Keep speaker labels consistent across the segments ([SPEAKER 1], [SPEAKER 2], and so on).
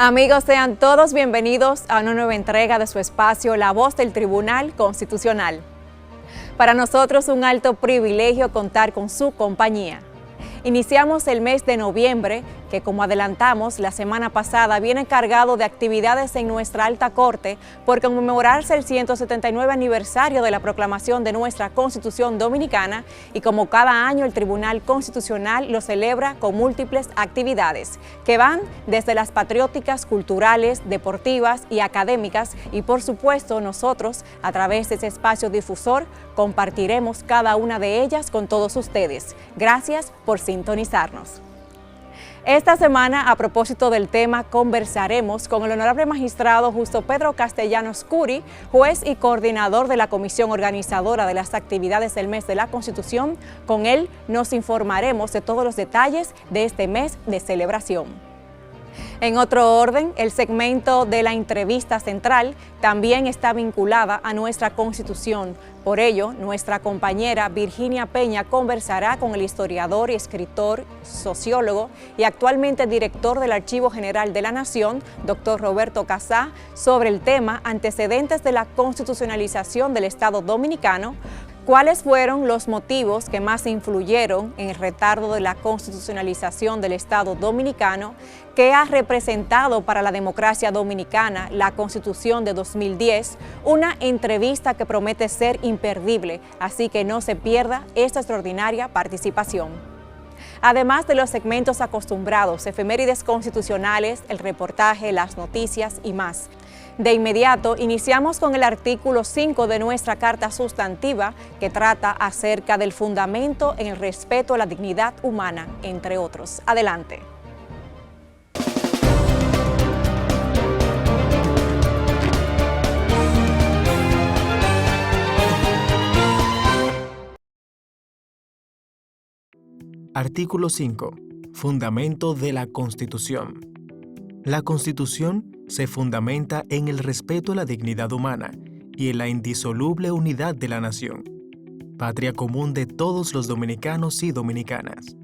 [SPEAKER 1] Amigos, sean todos bienvenidos a una nueva entrega de su espacio La Voz del Tribunal Constitucional. Para nosotros un alto privilegio contar con su compañía. Iniciamos el mes de noviembre, que como adelantamos la semana pasada, viene cargado de actividades en nuestra alta corte por conmemorarse el 179 aniversario de la proclamación de nuestra Constitución Dominicana y como cada año el Tribunal Constitucional lo celebra con múltiples actividades que van desde las patrióticas, culturales, deportivas y académicas y por supuesto nosotros a través de ese espacio difusor compartiremos cada una de ellas con todos ustedes. Gracias por sintonizarnos. Esta semana, a propósito del tema, conversaremos con el honorable magistrado Justo Pedro Castellanos Curi, juez y coordinador de la comisión organizadora de las actividades del mes de la Constitución. Con él nos informaremos de todos los detalles de este mes de celebración. En otro orden, el segmento de la entrevista central también está vinculada a nuestra Constitución. Por ello, nuestra compañera Virginia Peña conversará con el historiador y escritor, sociólogo y actualmente director del Archivo General de la Nación, doctor Roberto Casá, sobre el tema antecedentes de la constitucionalización del Estado Dominicano. ¿Cuáles fueron los motivos que más influyeron en el retardo de la constitucionalización del Estado Dominicano? ¿Qué ha representado para la democracia dominicana la Constitución de 2010? Una entrevista que promete ser imperdible, así que no se pierda esta extraordinaria participación. Además de los segmentos acostumbrados, efemérides constitucionales, el reportaje, las noticias y más. De inmediato, iniciamos con el artículo 5 de nuestra Carta Sustantiva, que trata acerca del fundamento en el respeto a la dignidad humana, entre otros. Adelante.
[SPEAKER 2] Artículo 5. Fundamento de la Constitución. La Constitución se fundamenta en el respeto a la dignidad humana y en la indisoluble unidad de la nación, patria común de todos los dominicanos y dominicanas.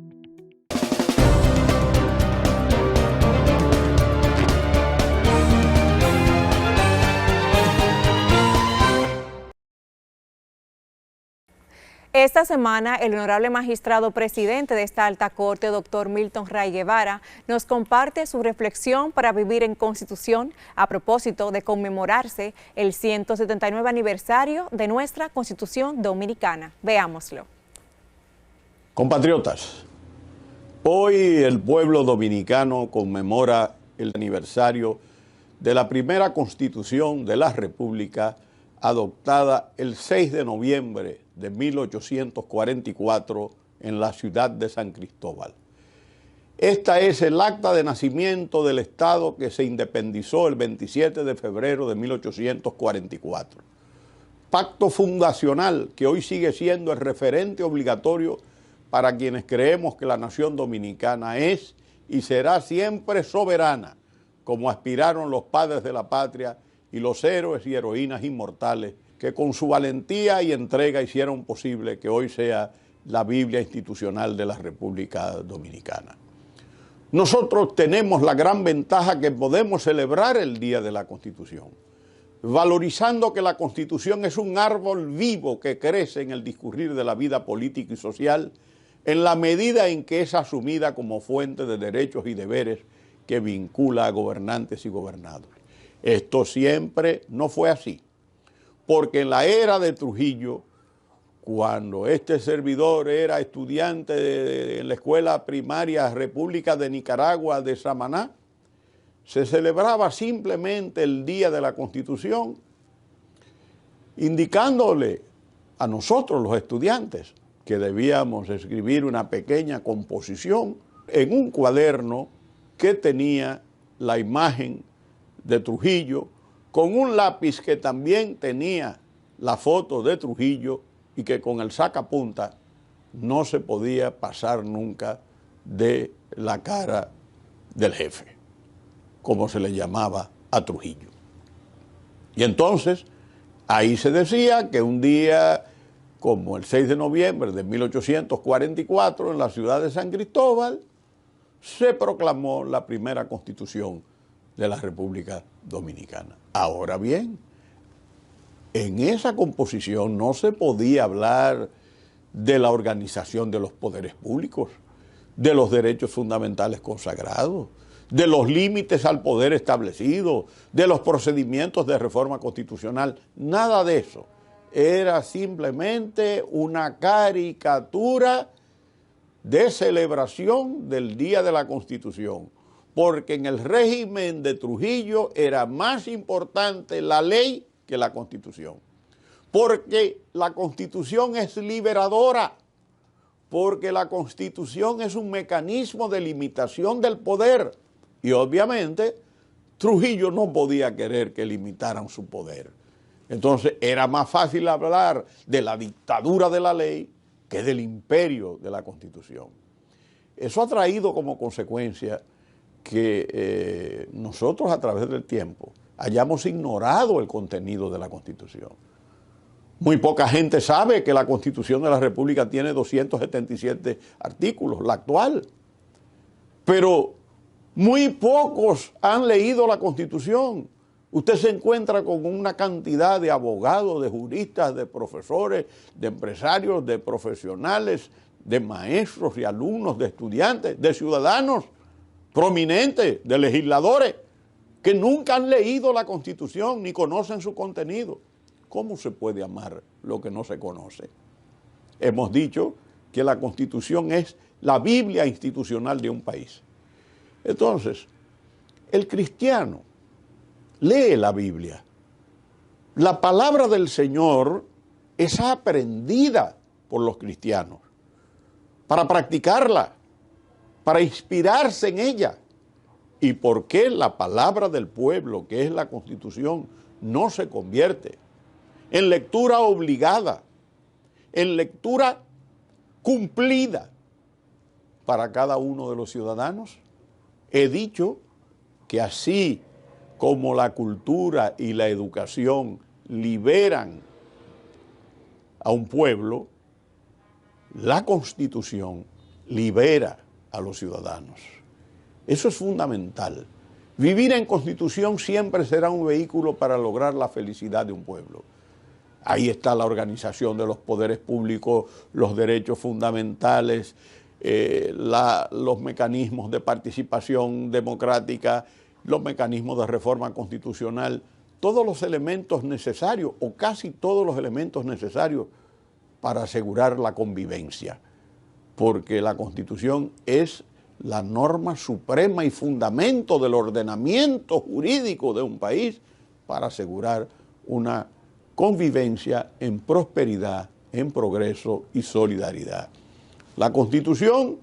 [SPEAKER 1] Esta semana, el honorable magistrado presidente de esta alta corte, doctor Milton Ray Guevara, nos comparte su reflexión para vivir en Constitución a propósito de conmemorarse el 179 aniversario de nuestra Constitución Dominicana. Veámoslo.
[SPEAKER 3] Compatriotas, hoy el pueblo dominicano conmemora el aniversario de la primera Constitución de la República adoptada el 6 de noviembre de 1844 en la ciudad de San Cristóbal. Esta es el acta de nacimiento del Estado que se independizó el 27 de febrero de 1844. Pacto fundacional que hoy sigue siendo el referente obligatorio para quienes creemos que la nación dominicana es y será siempre soberana, como aspiraron los padres de la patria y los héroes y heroínas inmortales que con su valentía y entrega hicieron posible que hoy sea la Biblia institucional de la República Dominicana. Nosotros tenemos la gran ventaja que podemos celebrar el Día de la Constitución, valorizando que la Constitución es un árbol vivo que crece en el discurrir de la vida política y social en la medida en que es asumida como fuente de derechos y deberes que vincula a gobernantes y gobernados. Esto siempre no fue así, porque en la era de Trujillo, cuando este servidor era estudiante en la escuela primaria República de Nicaragua de Samaná, se celebraba simplemente el Día de la Constitución, indicándole a nosotros los estudiantes que debíamos escribir una pequeña composición en un cuaderno que tenía la imagen de Trujillo, con un lápiz que también tenía la foto de Trujillo y que con el sacapunta no se podía pasar nunca de la cara del jefe, como se le llamaba a Trujillo. Y entonces, ahí se decía que un día como el 6 de noviembre de 1844, en la ciudad de San Cristóbal, se proclamó la primera Constitución de la República Dominicana. Ahora bien, en esa composición no se podía hablar de la organización de los poderes públicos, de los derechos fundamentales consagrados, de los límites al poder establecido, de los procedimientos de reforma constitucional, nada de eso. Era simplemente una caricatura de celebración del Día de la Constitución, porque en el régimen de Trujillo era más importante la ley que la Constitución, porque la Constitución es liberadora, porque la Constitución es un mecanismo de limitación del poder, y obviamente Trujillo no podía querer que limitaran su poder. Entonces era más fácil hablar de la dictadura de la ley que del imperio de la Constitución. Eso ha traído como consecuencia que nosotros a través del tiempo hayamos ignorado el contenido de la Constitución. Muy poca gente sabe que la Constitución de la República tiene 277 artículos, la actual. Pero muy pocos han leído la Constitución. Usted se encuentra con una cantidad de abogados, de juristas, de profesores, de empresarios, de profesionales, de maestros y alumnos, de estudiantes, de ciudadanos prominentes, de legisladores, que nunca han leído la Constitución ni conocen su contenido. ¿Cómo se puede amar lo que no se conoce? Hemos dicho que la Constitución es la Biblia institucional de un país. Entonces, el cristiano lee la Biblia. La palabra del Señor es aprendida por los cristianos para practicarla, para inspirarse en ella. ¿Y por qué la palabra del pueblo, que es la Constitución, no se convierte en lectura obligada, en lectura cumplida para cada uno de los ciudadanos? He dicho que así como la cultura y la educación liberan a un pueblo, la Constitución libera a los ciudadanos. Eso es fundamental. Vivir en Constitución siempre será un vehículo para lograr la felicidad de un pueblo. Ahí está la organización de los poderes públicos, los derechos fundamentales, los mecanismos de participación democrática, los mecanismos de reforma constitucional, todos los elementos necesarios, o casi todos los elementos necesarios para asegurar la convivencia, porque la Constitución es la norma suprema y fundamento del ordenamiento jurídico de un país para asegurar una convivencia en prosperidad, en progreso y solidaridad. La Constitución,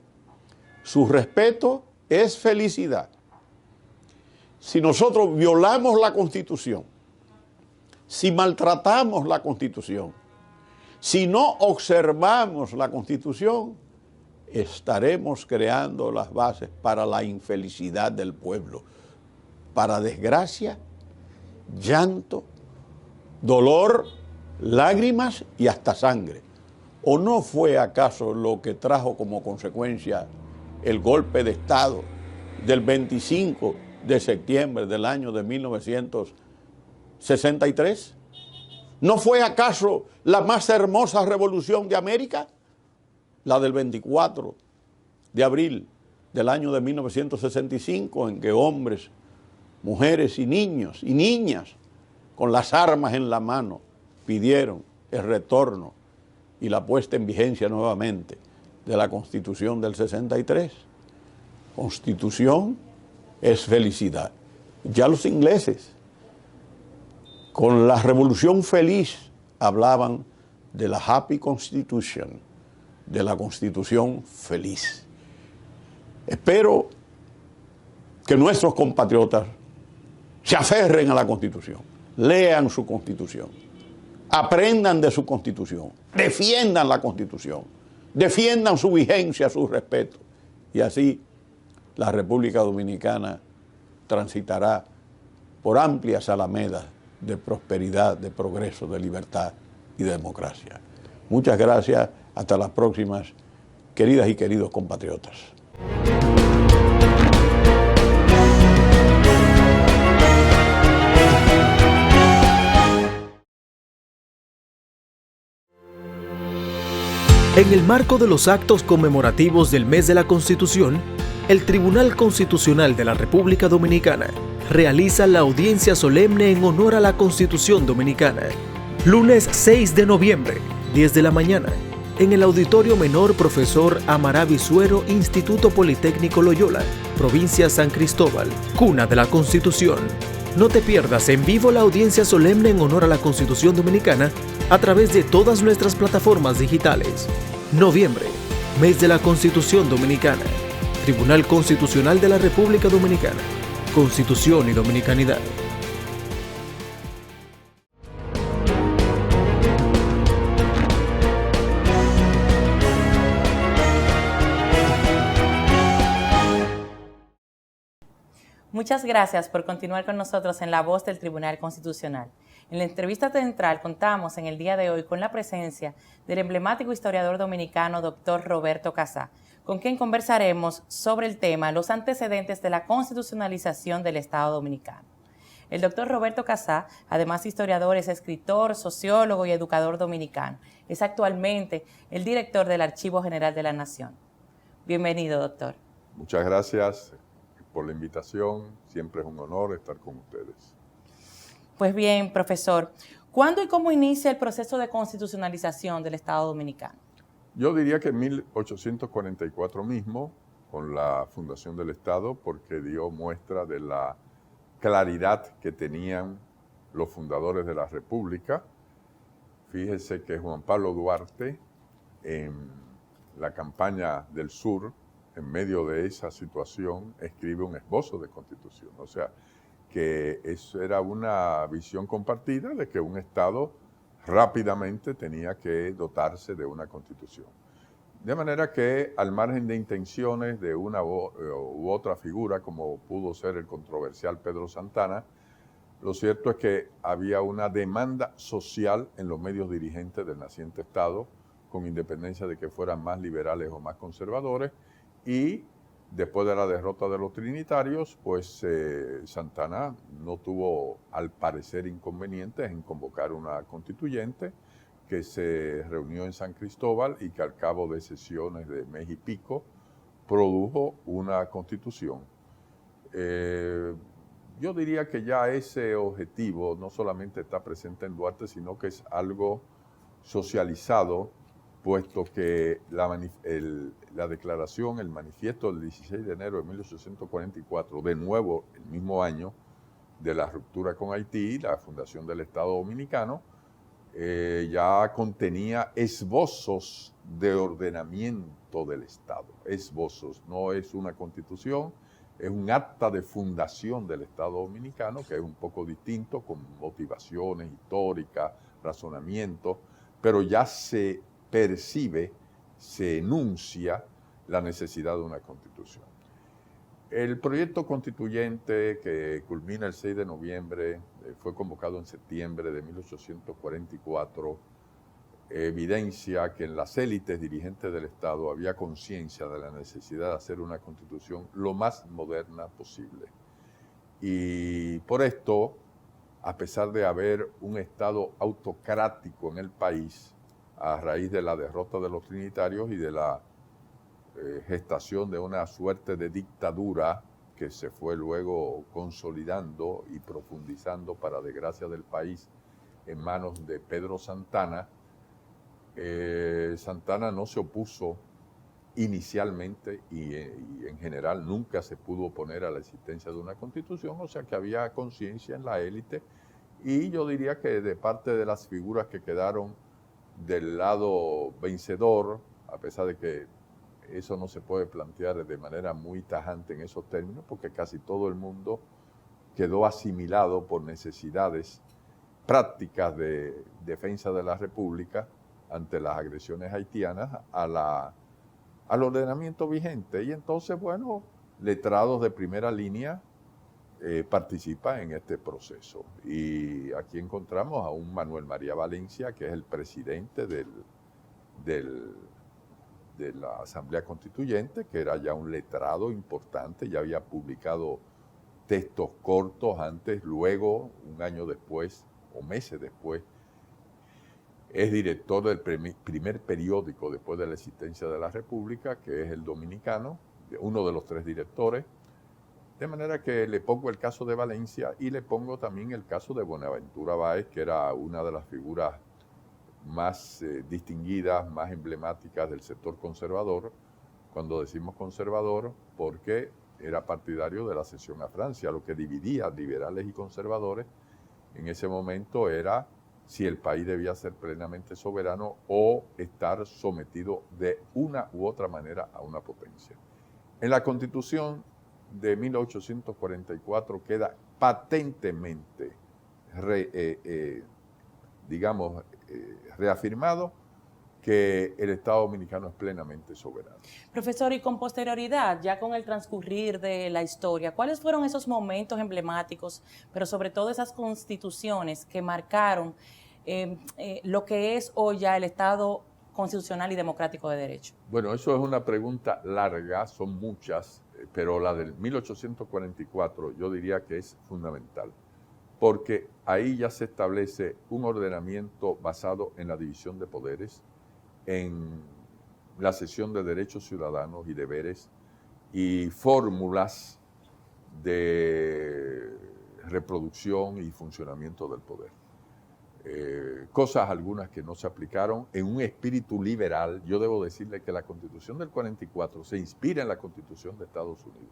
[SPEAKER 3] su respeto es felicidad. Si nosotros violamos la Constitución, si maltratamos la Constitución, si no observamos la Constitución, estaremos creando las bases para la infelicidad del pueblo, para desgracia, llanto, dolor, lágrimas y hasta sangre. ¿O no fue acaso lo que trajo como consecuencia el golpe de Estado del 25 de septiembre del año de 1963? ¿No fue acaso la más hermosa revolución de América? La del 24 de abril del año de 1965, en que hombres, mujeres y niños y niñas con las armas en la mano pidieron el retorno y la puesta en vigencia nuevamente de la Constitución del 63. Constitución es felicidad. Ya los ingleses, con la Revolución Feliz, hablaban de la Happy Constitution, de la Constitución feliz. Espero que nuestros compatriotas se aferren a la Constitución, lean su Constitución, aprendan de su Constitución, defiendan la Constitución, defiendan su vigencia, su respeto, y así la República Dominicana transitará por amplias alamedas de prosperidad, de progreso, de libertad y de democracia. Muchas gracias, hasta las próximas, queridas y queridos compatriotas.
[SPEAKER 2] En el marco de los actos conmemorativos del mes de la Constitución, el Tribunal Constitucional de la República Dominicana realiza la audiencia solemne en honor a la Constitución Dominicana. Lunes 6 de noviembre, 10 de la mañana, en el Auditorio Menor Profesor Amaraví Suero, Instituto Politécnico Loyola, Provincia San Cristóbal, cuna de la Constitución. No te pierdas en vivo la audiencia solemne en honor a la Constitución Dominicana a través de todas nuestras plataformas digitales. Noviembre, mes de la Constitución Dominicana. Tribunal Constitucional de la República Dominicana. Constitución y Dominicanidad.
[SPEAKER 4] Muchas gracias por continuar con nosotros en La Voz del Tribunal Constitucional. En la entrevista central contamos en el día de hoy con la presencia del emblemático historiador dominicano Dr. Roberto Casá, con quien conversaremos sobre el tema los antecedentes de la constitucionalización del Estado Dominicano. El doctor Roberto Casá, además de historiador, es escritor, sociólogo y educador dominicano. Es actualmente el director del Archivo General de la Nación. Bienvenido, doctor.
[SPEAKER 5] Muchas gracias por la invitación. Siempre es un honor estar con ustedes.
[SPEAKER 4] Pues bien, profesor, ¿cuándo y cómo inicia el proceso de constitucionalización del Estado Dominicano?
[SPEAKER 5] Yo diría que en 1844 mismo, con la fundación del Estado, porque dio muestra de la claridad que tenían los fundadores de la República. Fíjese que Juan Pablo Duarte, en la campaña del sur, en medio de esa situación, escribe un esbozo de constitución. O sea, que eso era una visión compartida de que un Estado rápidamente tenía que dotarse de una constitución. De manera que, al margen de intenciones de una u otra figura, como pudo ser el controversial Pedro Santana, lo cierto es que había una demanda social en los medios dirigentes del naciente Estado, con independencia de que fueran más liberales o más conservadores, y después de la derrota de los trinitarios, pues Santana no tuvo, al parecer, inconvenientes en convocar una constituyente que se reunió en San Cristóbal y que al cabo de sesiones de mes y pico produjo una constitución. Yo diría que ya ese objetivo no solamente está presente en Duarte, sino que es algo socializado, puesto que la declaración, el manifiesto del 16 de enero de 1844, de nuevo el mismo año de la ruptura con Haití, la fundación del Estado Dominicano, ya contenía esbozos de ordenamiento del Estado. Esbozos, no es una constitución, es un acta de fundación del Estado Dominicano, que es un poco distinto, con motivaciones históricas, razonamientos, pero ya se percibe, se enuncia la necesidad de una constitución. El proyecto constituyente que culmina el 6 de noviembre, fue convocado en septiembre de 1844, evidencia que en las élites dirigentes del Estado había conciencia de la necesidad de hacer una constitución lo más moderna posible. Y por esto, a pesar de haber un Estado autocrático en el país, a raíz de la derrota de los trinitarios y de la gestación de una suerte de dictadura que se fue luego consolidando y profundizando, para desgracia del país, en manos de Pedro Santana. Santana no se opuso inicialmente y en general nunca se pudo oponer a la existencia de una constitución, o sea que había conciencia en la élite, y yo diría que de parte de las figuras que quedaron del lado vencedor, a pesar de que eso no se puede plantear de manera muy tajante en esos términos, porque casi todo el mundo quedó asimilado por necesidades prácticas de defensa de la República ante las agresiones haitianas al ordenamiento vigente. Y entonces, bueno, letrados de primera línea participa en este proceso. Y aquí encontramos a un Manuel María Valencia, que es el presidente de la Asamblea Constituyente, que era ya un letrado importante, ya había publicado textos cortos antes, luego, un año después, o meses después, es director del primer periódico después de la existencia de la República, que es El Dominicano, uno de los 3 directores. De manera que le pongo el caso de Valencia y le pongo también el caso de Buenaventura Báez, que era una de las figuras más distinguidas, más emblemáticas del sector conservador. Cuando decimos conservador, porque era partidario de la cesión a Francia. Lo que dividía liberales y conservadores en ese momento era si el país debía ser plenamente soberano o estar sometido de una u otra manera a una potencia. En la Constitución de 1844 queda patentemente reafirmado que el Estado Dominicano es plenamente soberano.
[SPEAKER 4] Profesor, y con posterioridad, ya con el transcurrir de la historia, ¿cuáles fueron esos momentos emblemáticos, pero sobre todo esas constituciones que marcaron lo que es hoy ya el Estado constitucional y democrático de derecho?
[SPEAKER 5] Bueno, eso es una pregunta larga, son muchas, pero la del 1844 yo diría que es fundamental, porque ahí ya se establece un ordenamiento basado en la división de poderes, en la cesión de derechos ciudadanos y deberes y fórmulas de reproducción y funcionamiento del poder. Cosas algunas que no se aplicaron en un espíritu liberal. Yo debo decirle que la Constitución del 44 se inspira en la Constitución de Estados Unidos.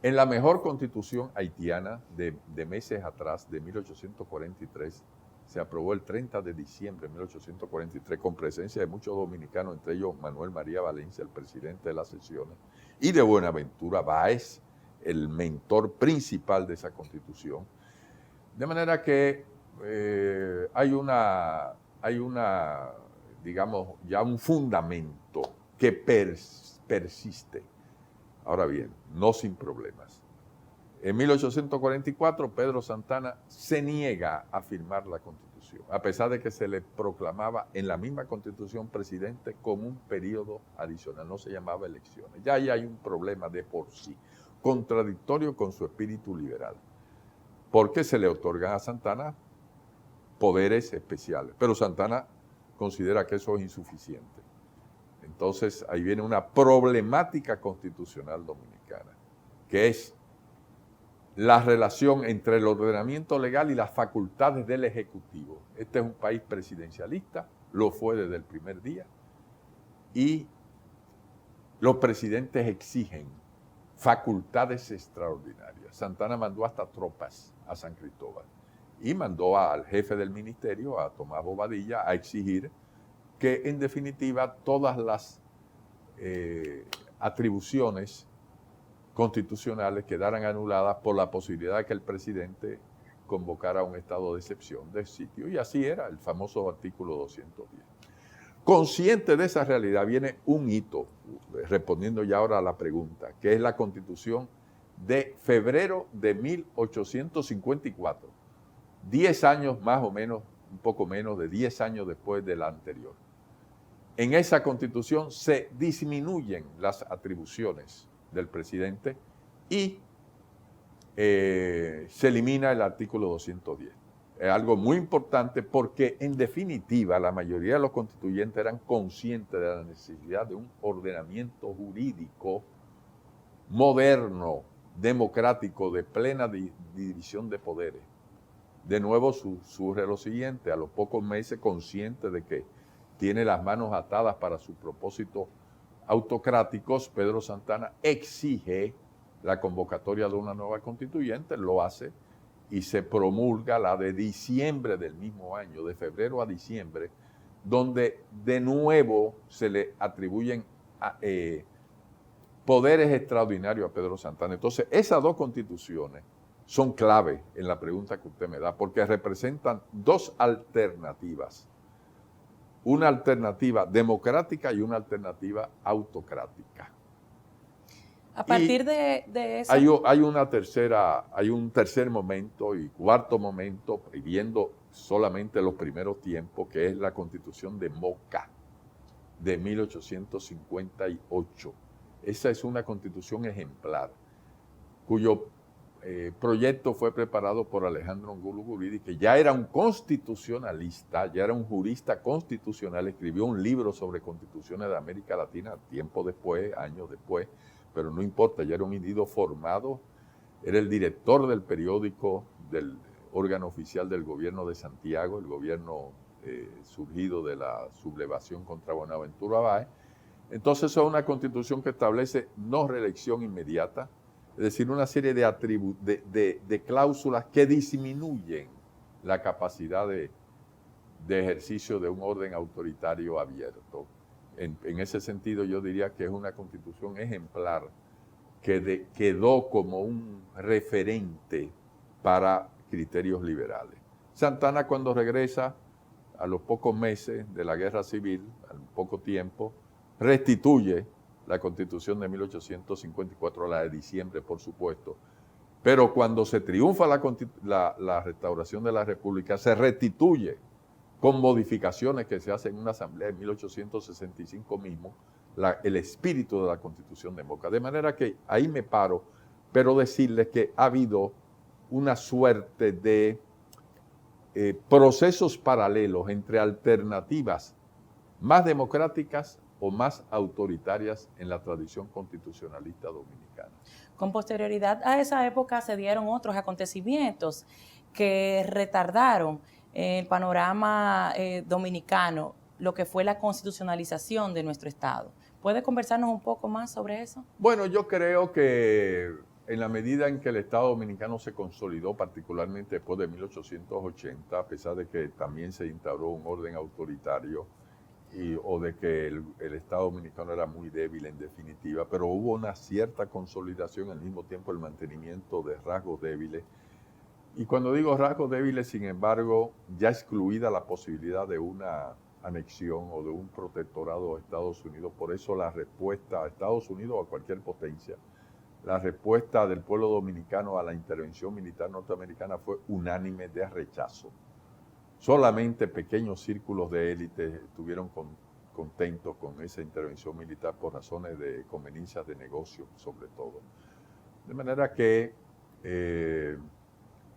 [SPEAKER 5] En la mejor Constitución haitiana de meses atrás, de 1843, se aprobó el 30 de diciembre de 1843 con presencia de muchos dominicanos, entre ellos Manuel María Valencia, el presidente de las sesiones, y de Buenaventura Báez, el mentor principal de esa Constitución. De manera que hay una, digamos, ya un fundamento que persiste. Ahora bien, no sin problemas. En 1844, Pedro Santana se niega a firmar la Constitución, a pesar de que se le proclamaba en la misma Constitución presidente con un periodo adicional, no se llamaba elecciones. Ya ahí hay un problema de por sí, contradictorio con su espíritu liberal, porque se le otorgan a Santana poderes especiales, pero Santana considera que eso es insuficiente. Entonces, ahí viene una problemática constitucional dominicana, que es la relación entre el ordenamiento legal y las facultades del Ejecutivo. Este es un país presidencialista, lo fue desde el primer día, y los presidentes exigen facultades extraordinarias. Santana mandó hasta tropas a San Cristóbal y mandó al jefe del ministerio, a Tomás Bobadilla, a exigir que en definitiva todas las atribuciones constitucionales quedaran anuladas por la posibilidad de que el presidente convocara un estado de excepción de sitio. Y así era el famoso artículo 210. Consciente de esa realidad viene un hito, respondiendo ya ahora a la pregunta, que es la Constitución de febrero de 1854. 10 años más o menos, un poco menos de 10 años después de la anterior. En esa Constitución se disminuyen las atribuciones del presidente y se elimina el artículo 210. Es algo muy importante porque, en definitiva, la mayoría de los constituyentes eran conscientes de la necesidad de un ordenamiento jurídico moderno, democrático, de plena división de poderes. De nuevo surge lo siguiente: a los pocos meses, consciente de que tiene las manos atadas para sus propósitos autocráticos, Pedro Santana exige la convocatoria de una nueva constituyente, lo hace y se promulga la de diciembre del mismo año, de febrero a diciembre, donde de nuevo se le atribuyen poderes extraordinarios a Pedro Santana. Entonces, esas dos constituciones son clave en la pregunta que usted me da, porque representan dos alternativas. Una alternativa democrática y una alternativa autocrática.
[SPEAKER 4] A partir de eso...
[SPEAKER 5] Hay un tercer momento y cuarto momento, y viendo solamente los primeros tiempos, que es la Constitución de Moca, de 1858. Esa es una constitución ejemplar, cuyo proyecto fue preparado por Alejandro Angulo Guridi, que ya era un constitucionalista, ya era un jurista constitucional, escribió un libro sobre constituciones de América Latina tiempo después, años después, pero no importa, ya era un individuo formado, era el director del periódico del órgano oficial del gobierno de Santiago, el gobierno surgido de la sublevación contra Buenaventura Báez. Entonces, eso es una constitución que establece no reelección inmediata, es decir, una serie de cláusulas que disminuyen la capacidad de ejercicio de un orden autoritario abierto. En ese sentido, yo diría que es una constitución ejemplar que quedó como un referente para criterios liberales. Santana, cuando regresa a los pocos meses de la guerra civil, al poco tiempo, restituye la Constitución de 1854, la de diciembre, por supuesto. Pero cuando se triunfa la restauración de la República, se restituye con modificaciones que se hacen en una asamblea en 1865 mismo, el espíritu de la Constitución de Moca. De manera que ahí me paro, pero decirles que ha habido una suerte de procesos paralelos entre alternativas más democráticas o más autoritarias en la tradición constitucionalista dominicana.
[SPEAKER 4] Con posterioridad a esa época se dieron otros acontecimientos que retardaron el panorama dominicano, lo que fue la constitucionalización de nuestro Estado. ¿Puede conversarnos un poco más sobre eso?
[SPEAKER 5] Bueno, yo creo que en la medida en que el Estado dominicano se consolidó, particularmente después de 1880, a pesar de que también se instauró un orden autoritario, o de que el Estado dominicano era muy débil en definitiva, pero hubo una cierta consolidación, al mismo tiempo el mantenimiento de rasgos débiles. Y cuando digo rasgos débiles, sin embargo, ya excluida la posibilidad de una anexión o de un protectorado a Estados Unidos, por eso la respuesta a Estados Unidos o a cualquier potencia, la respuesta del pueblo dominicano a la intervención militar norteamericana fue unánime de rechazo. Solamente pequeños círculos de élite estuvieron contentos con esa intervención militar por razones de conveniencias de negocio, sobre todo. De manera que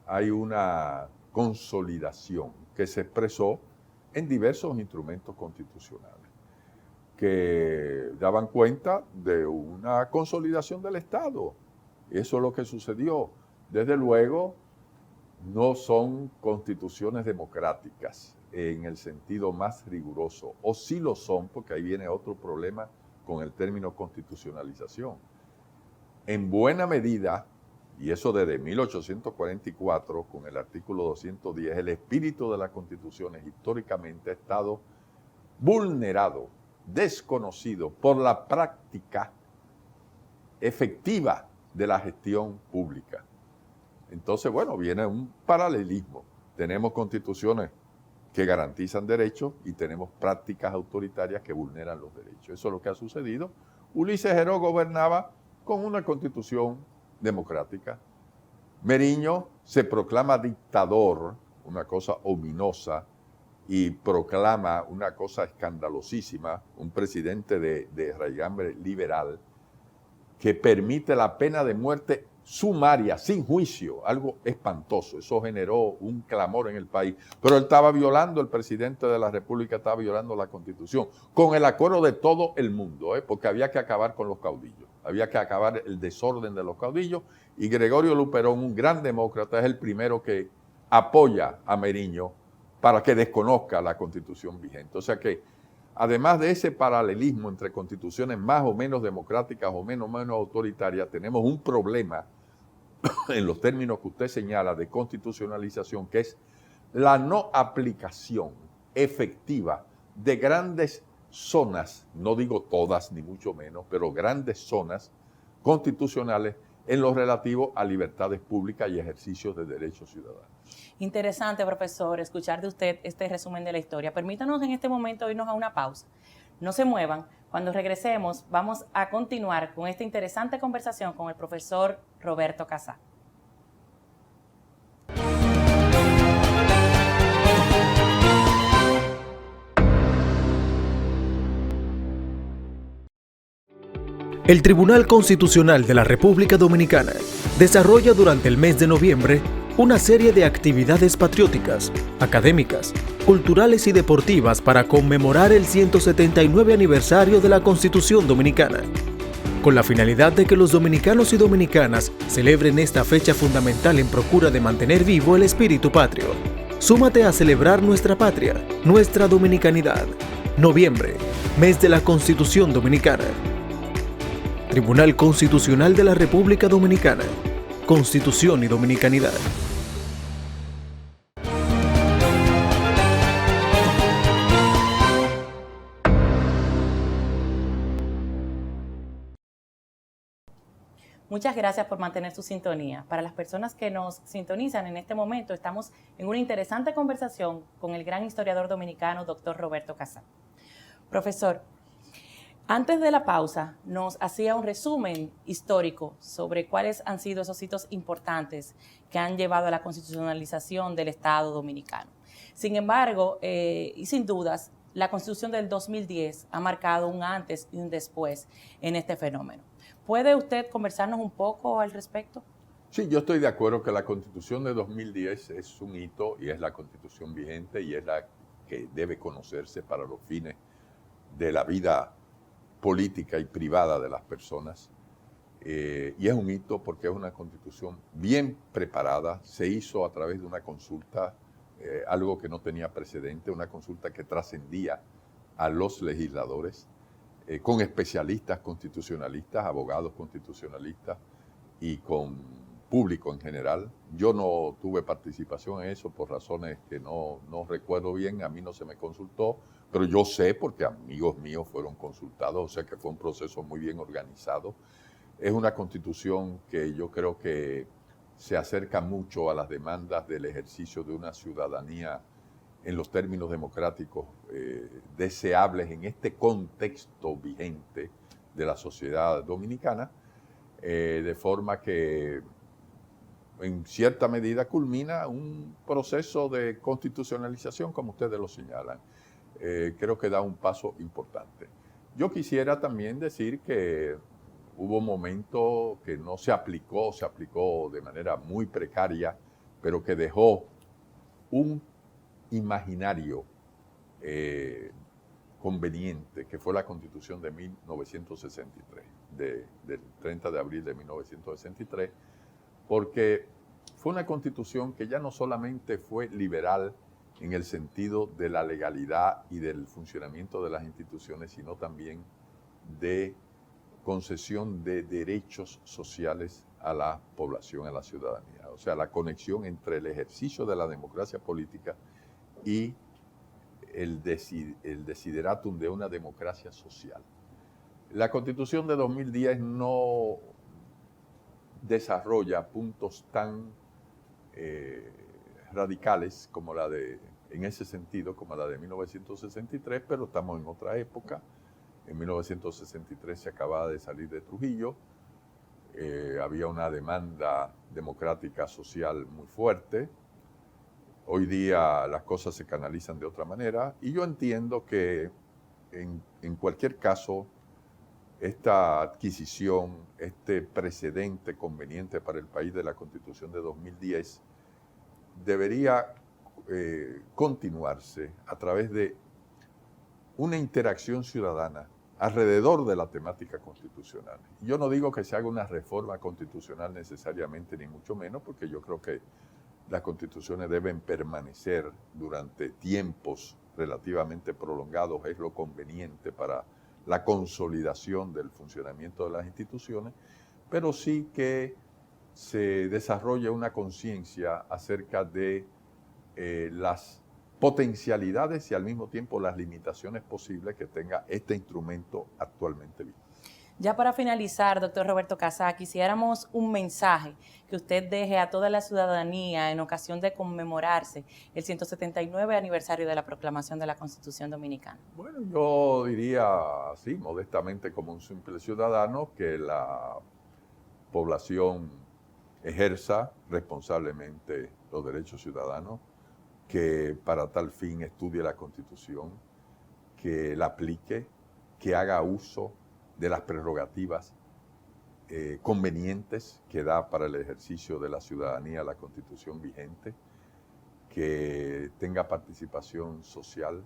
[SPEAKER 5] hay una consolidación que se expresó en diversos instrumentos constitucionales que daban cuenta de una consolidación del Estado. Eso es lo que sucedió. Desde luego, no son constituciones democráticas en el sentido más riguroso, o sí lo son, porque ahí viene otro problema con el término constitucionalización. En buena medida, y eso desde 1844, con el artículo 210, el espíritu de las constituciones históricamente ha estado vulnerado, desconocido por la práctica efectiva de la gestión pública. Entonces, bueno, viene un paralelismo. Tenemos constituciones que garantizan derechos y tenemos prácticas autoritarias que vulneran los derechos. Eso es lo que ha sucedido. Ulises Heró gobernaba con una constitución democrática. Meriño se proclama dictador, una cosa ominosa, y proclama una cosa escandalosísima, un presidente de raigambre liberal que permite la pena de muerte sumaria, sin juicio, algo espantoso. Eso generó un clamor en el país. Pero él estaba violando, el presidente de la República estaba violando la Constitución, con el acuerdo de todo el mundo, porque había que acabar con los caudillos, había que acabar el desorden de los caudillos, y Gregorio Luperón, un gran demócrata, es el primero que apoya a Meriño para que desconozca la Constitución vigente. O sea que, además de ese paralelismo entre constituciones más o menos democráticas o menos autoritarias, tenemos un problema en los términos que usted señala de constitucionalización, que es la no aplicación efectiva de grandes zonas, no digo todas ni mucho menos, pero grandes zonas constitucionales en lo relativo a libertades públicas y ejercicios de derechos ciudadanos.
[SPEAKER 4] Interesante, profesor, escuchar de usted este resumen de la historia. Permítanos en este momento irnos a una pausa. No se muevan. Cuando regresemos, vamos a continuar con esta interesante conversación con el profesor Roberto Casá.
[SPEAKER 2] El Tribunal Constitucional de la República Dominicana desarrolla durante el mes de noviembre una serie de actividades patrióticas, académicas, culturales y deportivas para conmemorar el 179 aniversario de la Constitución Dominicana, con la finalidad de que los dominicanos y dominicanas celebren esta fecha fundamental en procura de mantener vivo el espíritu patrio. Súmate a celebrar nuestra patria, nuestra dominicanidad. Noviembre, mes de la Constitución Dominicana. Tribunal Constitucional de la República Dominicana. Constitución y Dominicanidad.
[SPEAKER 4] Muchas gracias por mantener su sintonía. Para las personas que nos sintonizan en este momento, estamos en una interesante conversación con el gran historiador dominicano, doctor Roberto Casá. Profesor, antes de la pausa nos hacía un resumen histórico sobre cuáles han sido esos hitos importantes que han llevado a la constitucionalización del Estado dominicano. Sin embargo, y sin dudas, la Constitución del 2010 ha marcado un antes y un después en este fenómeno. ¿Puede usted conversarnos un poco al respecto?
[SPEAKER 5] Sí, yo estoy de acuerdo que la Constitución de 2010 es un hito y es la Constitución vigente y es la que debe conocerse para los fines de la vida política y privada de las personas. Y es un hito porque es una Constitución bien preparada, se hizo a través de una consulta, algo que no tenía precedente, una consulta que trascendía a los legisladores, con especialistas constitucionalistas, abogados constitucionalistas y con público en general. Yo no tuve participación en eso por razones que no recuerdo bien, a mí no se me consultó, pero yo sé porque amigos míos fueron consultados, o sea que fue un proceso muy bien organizado. Es una constitución que yo creo que se acerca mucho a las demandas del ejercicio de una ciudadanía en los términos democráticos deseables en este contexto vigente de la sociedad dominicana, de forma que en cierta medida culmina un proceso de constitucionalización, como ustedes lo señalan. Creo que da un paso importante. Yo quisiera también decir que hubo un momento que no se aplicó de manera muy precaria, pero que dejó un imaginario conveniente, que fue la Constitución de 1963, del 30 de abril de 1963, porque fue una Constitución que ya no solamente fue liberal en el sentido de la legalidad y del funcionamiento de las instituciones, sino también de concesión de derechos sociales a la población, a la ciudadanía. O sea, la conexión entre el ejercicio de la democracia política y el desideratum de una democracia social. La Constitución de 2010 no desarrolla puntos tan radicales como en ese sentido, como la de 1963, pero estamos en otra época. En 1963 se acababa de salir de Trujillo, había una demanda democrática social muy fuerte. Hoy día las cosas se canalizan de otra manera y yo entiendo que en cualquier caso esta adquisición, este precedente conveniente para el país de la Constitución de 2010 debería continuarse a través de una interacción ciudadana alrededor de la temática constitucional. Yo no digo que se haga una reforma constitucional necesariamente, ni mucho menos, porque yo creo que las constituciones deben permanecer durante tiempos relativamente prolongados, es lo conveniente para la consolidación del funcionamiento de las instituciones, pero sí que se desarrolle una conciencia acerca de las potencialidades y al mismo tiempo las limitaciones posibles que tenga este instrumento actualmente vivo.
[SPEAKER 4] Ya para finalizar, doctor Roberto Casá, quisiéramos un mensaje que usted deje a toda la ciudadanía en ocasión de conmemorarse el 179 aniversario de la proclamación de la Constitución Dominicana.
[SPEAKER 5] Bueno, yo diría así, modestamente como un simple ciudadano, que la población ejerza responsablemente los derechos ciudadanos, que para tal fin estudie la Constitución, que la aplique, que haga uso de las prerrogativas convenientes que da para el ejercicio de la ciudadanía la Constitución vigente, que tenga participación social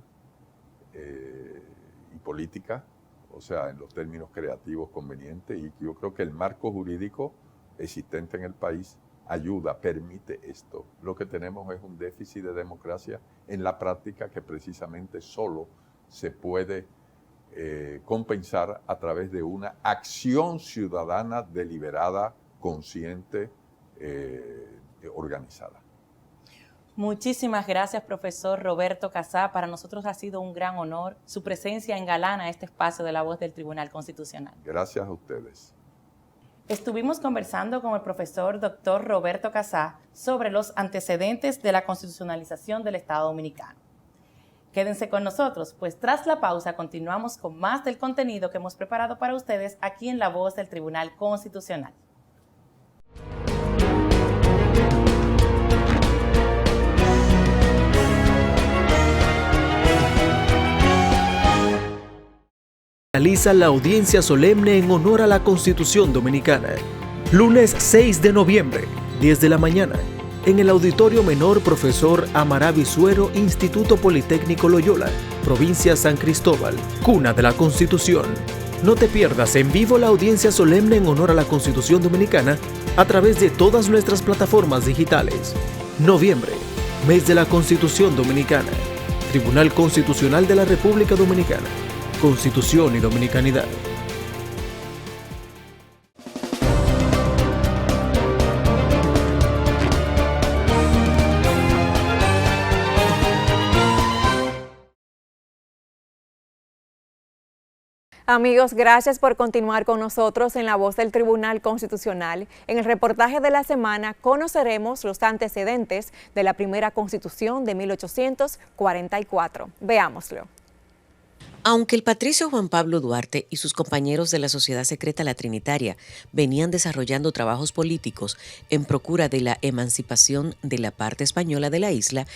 [SPEAKER 5] y política, o sea, en los términos creativos convenientes, y yo creo que el marco jurídico existente en el país ayuda, permite esto. Lo que tenemos es un déficit de democracia en la práctica que precisamente solo se puede compensar a través de una acción ciudadana deliberada, consciente, organizada.
[SPEAKER 4] Muchísimas gracias, profesor Roberto Casá. Para nosotros ha sido un gran honor. Su presencia engalana este espacio de La Voz del Tribunal Constitucional.
[SPEAKER 5] Gracias a ustedes.
[SPEAKER 4] Estuvimos conversando con el profesor Dr. Roberto Casá sobre los antecedentes de la constitucionalización del Estado Dominicano. Quédense con nosotros, pues tras la pausa continuamos con más del contenido que hemos preparado para ustedes aquí en La Voz del Tribunal Constitucional.
[SPEAKER 2] Realiza la audiencia solemne en honor a la Constitución Dominicana. Lunes 6 de noviembre, 10 de la mañana, en el Auditorio Menor Profesor Amaraví Suero, Instituto Politécnico Loyola, Provincia San Cristóbal, cuna de la Constitución. No te pierdas en vivo la audiencia solemne en honor a la Constitución Dominicana a través de todas nuestras plataformas digitales. Noviembre, mes de la Constitución Dominicana. Tribunal Constitucional de la República Dominicana. Constitución y Dominicanidad.
[SPEAKER 1] Amigos, gracias por continuar con nosotros en La Voz del Tribunal Constitucional. En el reportaje de la semana conoceremos los antecedentes de la primera Constitución de 1844. Veámoslo.
[SPEAKER 6] Aunque el patricio Juan Pablo Duarte y sus compañeros de la Sociedad Secreta La Trinitaria venían desarrollando trabajos políticos en procura de la emancipación de la parte española de la isla,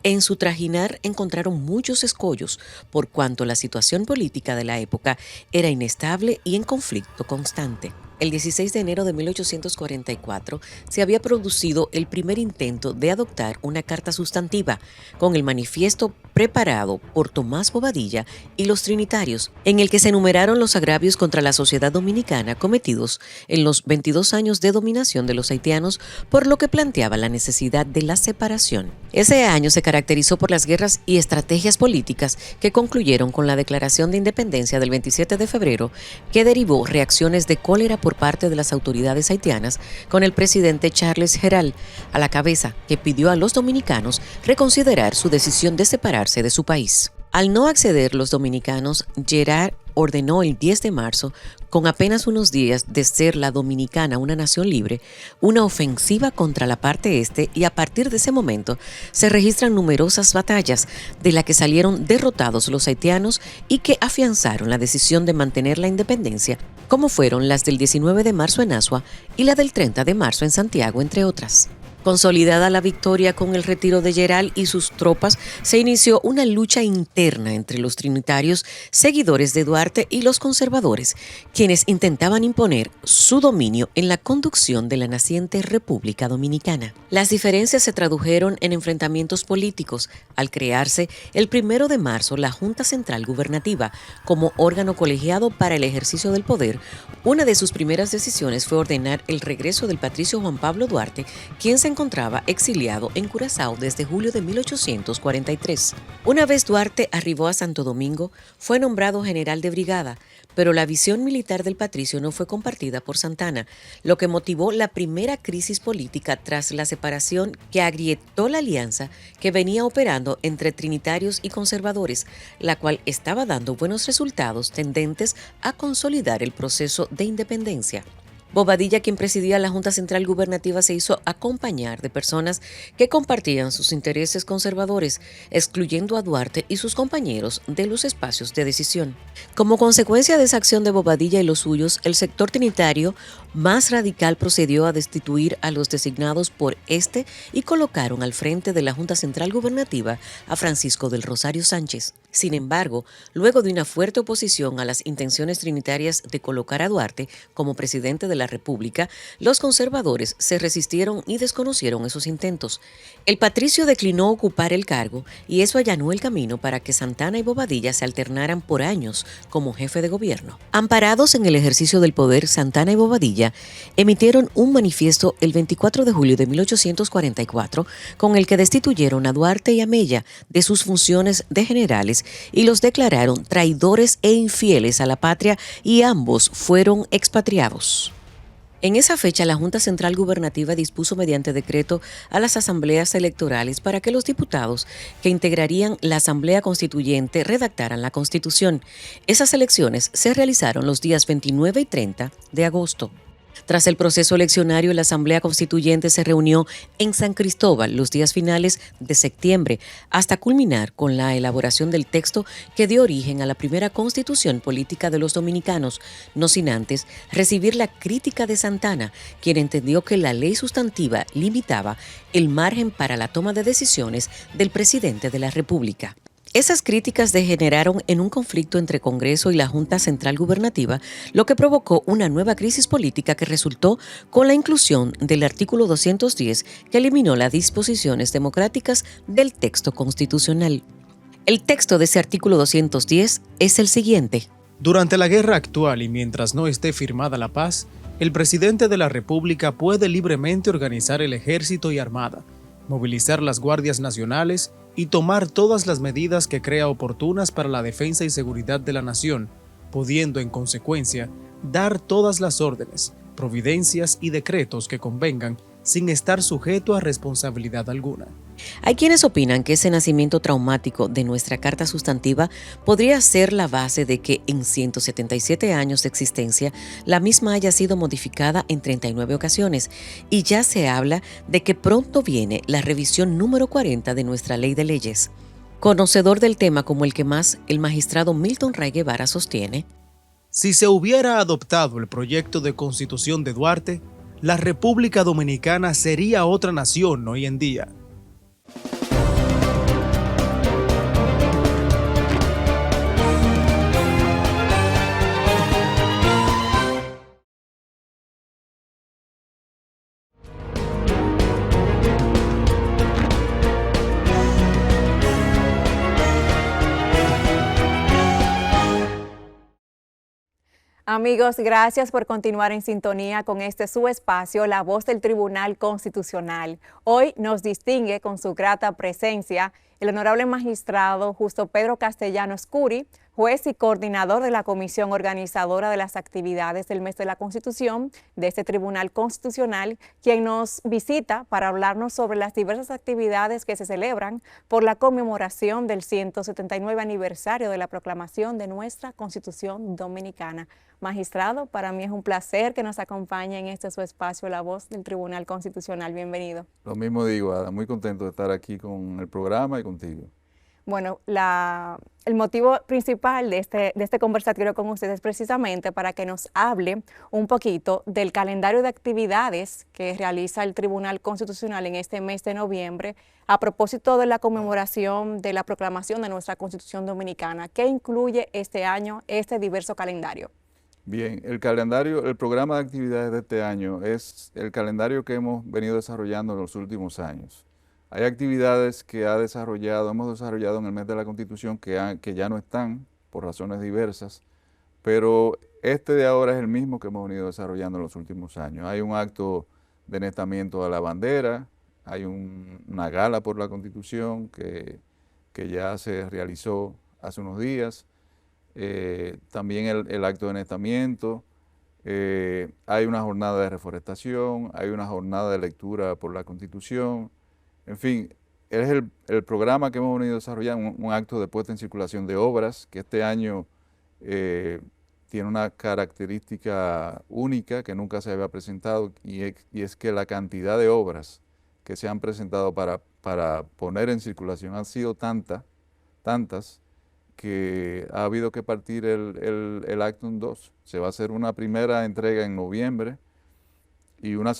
[SPEAKER 6] en su trajinar encontraron muchos escollos por cuanto la situación política de la época era inestable y en conflicto constante. El 16 de enero de 1844 se había producido el primer intento de adoptar una carta sustantiva con el manifiesto preparado por Tomás Bobadilla y los trinitarios, en el que se enumeraron los agravios contra la sociedad dominicana cometidos en los 22 años de dominación de los haitianos, por lo que planteaba la necesidad de la separación. Ese año se caracterizó por las guerras y estrategias políticas que concluyeron con la declaración de independencia del 27 de febrero, que derivó reacciones de cólera por parte de las autoridades haitianas, con el presidente Charles Herald a la cabeza, que pidió a los dominicanos reconsiderar su decisión de separarse de su país. Al no acceder los dominicanos, Gerard ordenó el 10 de marzo, con apenas unos días de ser la Dominicana una nación libre, una ofensiva contra la parte este, y a partir de ese momento se registran numerosas batallas de las que salieron derrotados los haitianos y que afianzaron la decisión de mantener la independencia, como fueron las del 19 de marzo en Azua y la del 30 de marzo en Santiago, entre otras. Consolidada la victoria con el retiro de Gerald y sus tropas, se inició una lucha interna entre los trinitarios, seguidores de Duarte, y los conservadores, quienes intentaban imponer su dominio en la conducción de la naciente República Dominicana. Las diferencias se tradujeron en enfrentamientos políticos al crearse el 1 de marzo la Junta Central Gubernativa como órgano colegiado para el ejercicio del poder. Una de sus primeras decisiones fue ordenar el regreso del patricio Juan Pablo Duarte, quien se encontraba exiliado en Curazao desde julio de 1843. Una vez Duarte arribó a Santo Domingo, fue nombrado general de brigada, pero la visión militar del patricio no fue compartida por Santana, lo que motivó la primera crisis política tras la separación, que agrietó la alianza que venía operando entre trinitarios y conservadores, la cual estaba dando buenos resultados tendentes a consolidar el proceso de independencia. Bobadilla, quien presidía la Junta Central Gubernativa, se hizo acompañar de personas que compartían sus intereses conservadores, excluyendo a Duarte y sus compañeros de los espacios de decisión. Como consecuencia de esa acción de Bobadilla y los suyos, el sector trinitario más radical procedió a destituir a los designados por este y colocaron al frente de la Junta Central Gubernativa a Francisco del Rosario Sánchez. Sin embargo, luego de una fuerte oposición a las intenciones trinitarias de colocar a Duarte como presidente de la República, los conservadores se resistieron y desconocieron esos intentos. El patricio declinó ocupar el cargo y eso allanó el camino para que Santana y Bobadilla se alternaran por años como jefe de gobierno. Amparados en el ejercicio del poder, Santana y Bobadilla emitieron un manifiesto el 24 de julio de 1844 con el que destituyeron a Duarte y a Mella de sus funciones de generales y los declararon traidores e infieles a la patria y ambos fueron expatriados. En esa fecha, la Junta Central Gubernativa dispuso mediante decreto a las asambleas electorales para que los diputados que integrarían la Asamblea Constituyente redactaran la Constitución. Esas elecciones se realizaron los días 29 y 30 de agosto. Tras el proceso eleccionario, la Asamblea Constituyente se reunió en San Cristóbal los días finales de septiembre, hasta culminar con la elaboración del texto que dio origen a la primera Constitución Política de los Dominicanos, no sin antes recibir la crítica de Santana, quien entendió que la ley sustantiva limitaba el margen para la toma de decisiones del presidente de la República. Esas críticas degeneraron en un conflicto entre Congreso y la Junta Central Gubernativa, lo que provocó una nueva crisis política que resultó con la inclusión del artículo 210 que eliminó las disposiciones democráticas del texto constitucional. El texto de ese artículo 210 es el siguiente.
[SPEAKER 2] Durante la guerra actual y mientras no esté firmada la paz, el presidente de la República puede libremente organizar el ejército y armada, movilizar las guardias nacionales y tomar todas las medidas que crea oportunas para la defensa y seguridad de la nación, pudiendo en consecuencia dar todas las órdenes, providencias y decretos que convengan sin estar sujeto a responsabilidad alguna.
[SPEAKER 6] Hay quienes opinan que ese nacimiento traumático de nuestra Carta Sustantiva podría ser la base de que en 177 años de existencia la misma haya sido modificada en 39 ocasiones y ya se habla de que pronto viene la revisión número 40 de nuestra Ley de Leyes. Conocedor del tema como el que más, el magistrado Milton Ray Guevara sostiene:
[SPEAKER 2] si se hubiera adoptado el proyecto de Constitución de Duarte, la República Dominicana sería otra nación hoy en día.
[SPEAKER 1] Amigos, gracias por continuar en sintonía con este su espacio, La Voz del Tribunal Constitucional. Hoy nos distingue con su grata presencia el honorable magistrado Justo Pedro Castellano Scuri, juez y coordinador de la comisión organizadora de las actividades del mes de la Constitución de este Tribunal Constitucional, quien nos visita para hablarnos sobre las diversas actividades que se celebran por la conmemoración del 179 aniversario de la proclamación de nuestra Constitución Dominicana. Magistrado, para mí es un placer que nos acompañe en este su espacio, La Voz del Tribunal Constitucional. Bienvenido.
[SPEAKER 5] Lo mismo digo, Ada, muy contento de estar aquí con el programa y contigo.
[SPEAKER 1] Bueno, el motivo principal de este conversatorio con ustedes es precisamente para que nos hable un poquito del calendario de actividades que realiza el Tribunal Constitucional en este mes de noviembre a propósito de la conmemoración de la proclamación de nuestra Constitución Dominicana. ¿Qué incluye este año este diverso calendario?
[SPEAKER 5] Bien, el calendario, el programa de actividades de este año es el calendario que hemos venido desarrollando en los últimos años. Hay actividades que hemos desarrollado en el mes de la Constitución que ya no están por razones diversas, pero este de ahora es el mismo que hemos venido desarrollando en los últimos años. Hay un acto de enestamiento a la bandera, hay una gala por la Constitución que ya se realizó hace unos días, también el acto de enestamiento, hay una jornada de reforestación, hay una jornada de lectura por la Constitución. En fin, es el programa que hemos venido desarrollando, un acto de puesta en circulación de obras, que este año tiene una característica única que nunca se había presentado, y es que la cantidad de obras que se han presentado para poner en circulación han sido tantas, que ha habido que partir el acto en dos. Se va a hacer una primera entrega en noviembre y va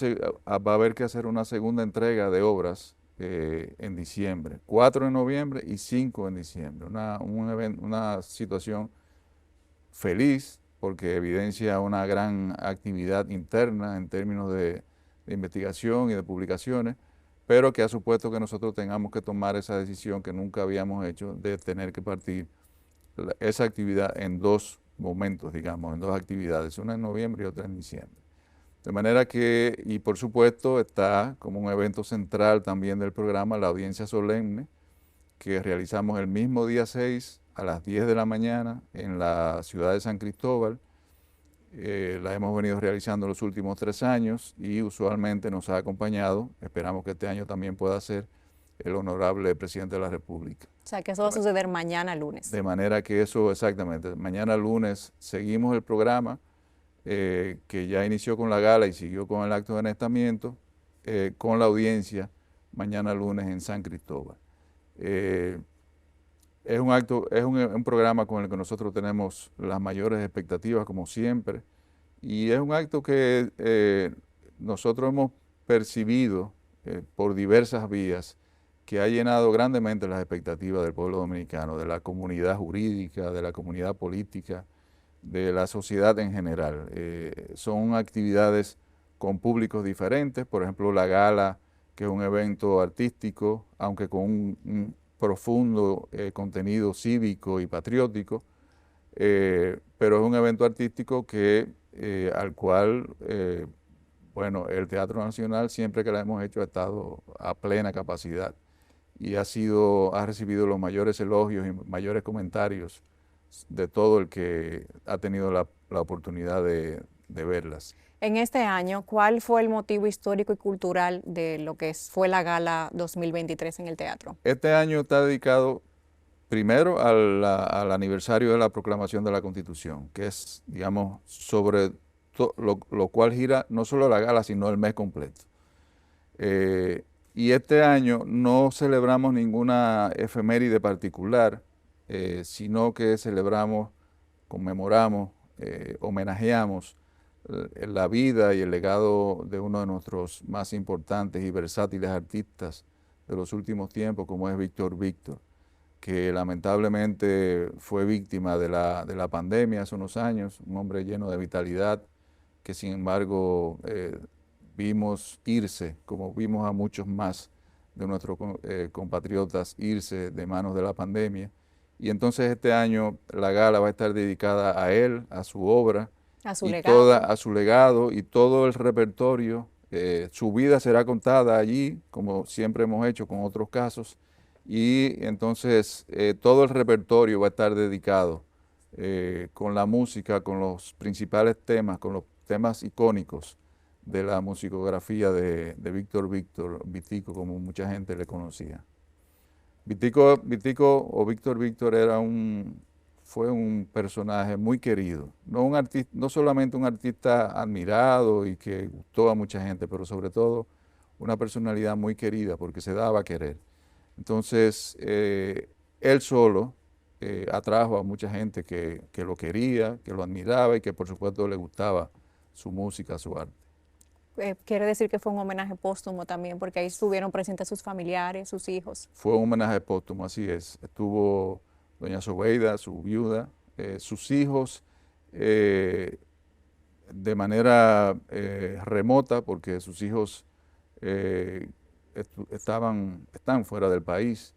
[SPEAKER 5] a haber que hacer una segunda entrega de obras
[SPEAKER 7] en diciembre, 4 en noviembre y 5 en diciembre. Una situación feliz porque evidencia una gran actividad interna en términos de investigación y de publicaciones, pero que ha supuesto que nosotros tengamos que tomar esa decisión que nunca habíamos hecho de tener que partir esa actividad en 2 momentos, digamos, en 2 actividades, una en noviembre y otra en diciembre. De manera que, y por supuesto, está como un evento central también del programa la audiencia solemne que realizamos el mismo día 6 a las 10 de la mañana en la ciudad de San Cristóbal. La hemos venido realizando los últimos 3 años y usualmente nos ha acompañado, esperamos que este año también pueda ser, el honorable presidente de la República.
[SPEAKER 1] O sea, que eso va a suceder mañana lunes.
[SPEAKER 7] De manera que eso, exactamente, mañana lunes seguimos el programa que ya inició con la gala y siguió con el acto de enestamiento, con la audiencia mañana lunes en San Cristóbal. Es un programa con el que nosotros tenemos las mayores expectativas, como siempre, y es un acto que nosotros hemos percibido por diversas vías que ha llenado grandemente las expectativas del pueblo dominicano, de la comunidad jurídica, de la comunidad política, de la sociedad en general. Son actividades con públicos diferentes, por ejemplo la gala, que es un evento artístico, aunque con un profundo contenido cívico y patriótico, pero es un evento artístico al cual, bueno, el Teatro Nacional siempre que lo hemos hecho ha estado a plena capacidad y ha recibido los mayores elogios y mayores comentarios de todo el que ha tenido la oportunidad de verlas.
[SPEAKER 1] En este año, ¿cuál fue el motivo histórico y cultural de lo que fue la gala 2023 en el teatro?
[SPEAKER 7] Este año está dedicado primero al aniversario de la proclamación de la Constitución, que es, digamos, sobre lo cual gira no solo la gala, sino el mes completo. Y este año no celebramos ninguna efeméride particular, sino que celebramos, conmemoramos, homenajeamos la vida y el legado de uno de nuestros más importantes y versátiles artistas de los últimos tiempos, como es Víctor Víctor, que lamentablemente fue víctima de la pandemia hace unos años, un hombre lleno de vitalidad, que sin embargo vimos irse, como vimos a muchos más de nuestros compatriotas irse de manos de la pandemia. Y entonces este año la gala va a estar dedicada a él, a su obra,
[SPEAKER 1] a su legado.
[SPEAKER 7] A su legado y todo el repertorio. Su vida será contada allí, como siempre hemos hecho con otros casos, y entonces todo el repertorio va a estar dedicado con la música, con los principales temas, con los temas icónicos de la musicografía de Víctor Víctor, Vitico, como mucha gente le conocía. Vitico o Víctor Víctor fue un personaje muy querido, no solamente un artista admirado y que gustó a mucha gente, pero sobre todo una personalidad muy querida porque se daba a querer. Entonces, él solo atrajo a mucha gente que lo quería, que lo admiraba y que por supuesto le gustaba su música, su arte.
[SPEAKER 1] Quiere decir que fue un homenaje póstumo también, porque ahí estuvieron presentes sus familiares, sus hijos.
[SPEAKER 7] Fue un homenaje póstumo, así es. Estuvo doña Sobeida, su viuda, sus hijos, de manera remota, porque sus hijos están fuera del país.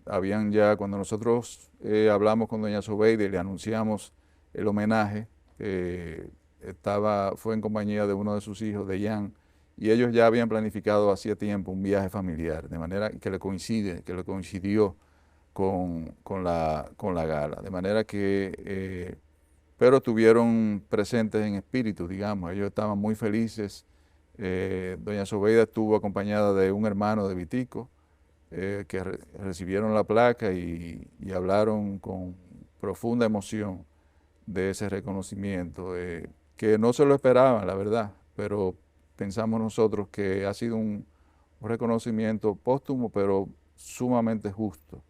[SPEAKER 7] Habían ya, cuando nosotros hablamos con doña Sobeida y le anunciamos el homenaje, fue en compañía de uno de sus hijos, de Jan, y ellos ya habían planificado hacía tiempo un viaje familiar, de manera que le coincidió con la gala, de manera que, pero estuvieron presentes en espíritu, digamos, ellos estaban muy felices. Doña Sobeida estuvo acompañada de un hermano de Vitico, que recibieron la placa y hablaron con profunda emoción de ese reconocimiento, que no se lo esperaban, la verdad, pero pensamos nosotros que ha sido un reconocimiento póstumo, pero sumamente justo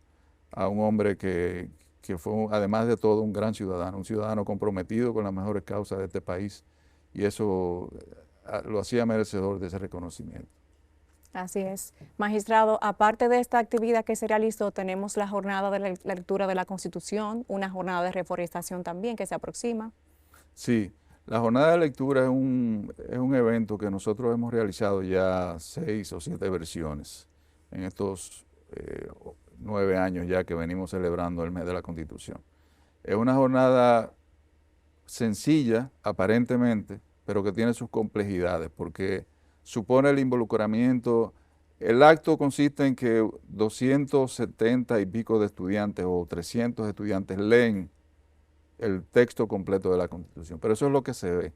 [SPEAKER 7] a un hombre que fue, además de todo, un gran ciudadano, un ciudadano comprometido con las mejores causas de este país, y eso lo hacía merecedor de ese reconocimiento.
[SPEAKER 1] Así es. Magistrado, aparte de esta actividad que se realizó, tenemos la jornada de la lectura de la Constitución, una jornada de reforestación también que se aproxima.
[SPEAKER 7] Sí, la jornada de lectura es un evento que nosotros hemos realizado ya 6 o 7 versiones en estos 9 años ya que venimos celebrando el mes de la Constitución. Es una jornada sencilla, aparentemente, pero que tiene sus complejidades, porque supone el involucramiento. El acto consiste en que 270 y pico de estudiantes o 300 estudiantes leen el texto completo de la Constitución, pero eso es lo que se ve.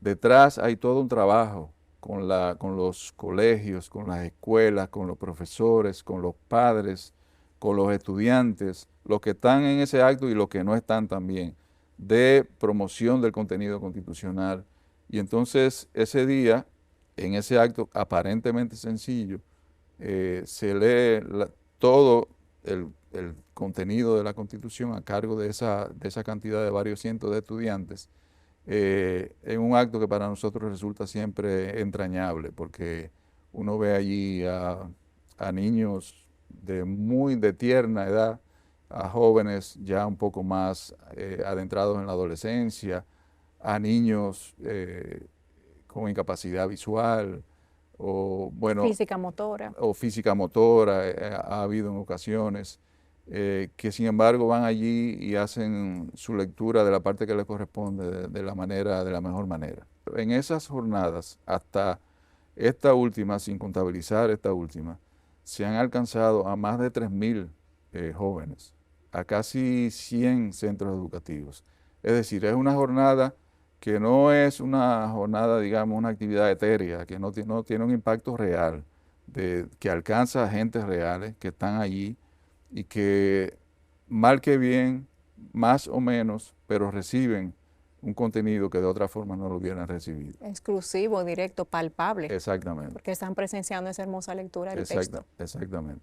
[SPEAKER 7] Detrás hay todo un trabajo con los colegios, con las escuelas, con los profesores, con los padres, con los estudiantes, los que están en ese acto y los que no están también, de promoción del contenido constitucional. Y entonces ese día, en ese acto aparentemente sencillo, se lee todo el contenido de la Constitución a cargo de esa cantidad de varios cientos de estudiantes, en un acto que para nosotros resulta siempre entrañable, porque uno ve allí a niños de tierna edad, a jóvenes ya un poco más adentrados en la adolescencia, a niños con incapacidad visual, o bueno,
[SPEAKER 1] Física motora.
[SPEAKER 7] O física motora, ha habido en ocasiones, que sin embargo van allí y hacen su lectura de la parte que les corresponde de la mejor manera. En esas jornadas, hasta esta última, sin contabilizar esta última, se han alcanzado a más de 3.000 jóvenes, a casi 100 centros educativos. Es decir, es una jornada que no es una jornada, digamos, una actividad etérea, que no tiene un impacto real, que alcanza a gentes reales que están allí y que mal que bien, más o menos, pero reciben un contenido que de otra forma no lo hubieran recibido.
[SPEAKER 1] Exclusivo, directo, palpable.
[SPEAKER 7] Exactamente.
[SPEAKER 1] Porque están presenciando esa hermosa lectura del texto.
[SPEAKER 7] Exactamente.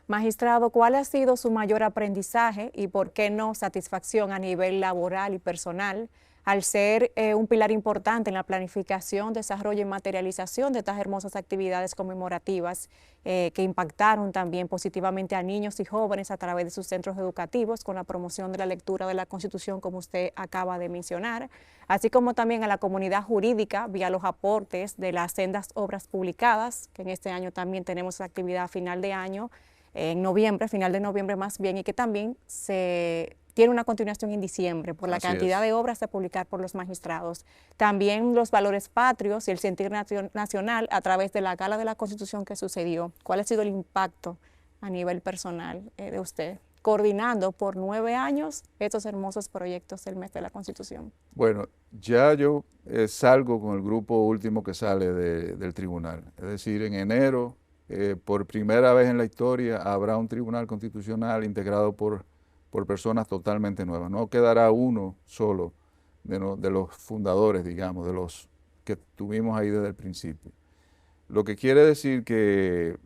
[SPEAKER 1] Magistrado, ¿cuál ha sido su mayor aprendizaje y por qué no satisfacción a nivel laboral y personal al ser un pilar importante en la planificación, desarrollo y materialización de estas hermosas actividades conmemorativas que impactaron también positivamente a niños y jóvenes a través de sus centros educativos con la promoción de la lectura de la Constitución, como usted acaba de mencionar, así como también a la comunidad jurídica vía los aportes de las sendas obras publicadas, que en este año también tenemos actividad a final de año, en noviembre, final de noviembre más bien, y que también se tiene una continuación en diciembre por la cantidad de obras a publicar por los magistrados. También los valores patrios y el sentir nacional a través de la Gala de la Constitución que sucedió. ¿Cuál ha sido el impacto a nivel personal de usted, coordinando por 9 años estos hermosos proyectos del mes de la Constitución?
[SPEAKER 7] Bueno, ya yo salgo con el grupo último que sale del tribunal. Es decir, en enero, por primera vez en la historia, habrá un tribunal constitucional integrado por personas totalmente nuevas. No quedará uno solo de los fundadores, digamos, de los que tuvimos ahí desde el principio. Lo que quiere decir que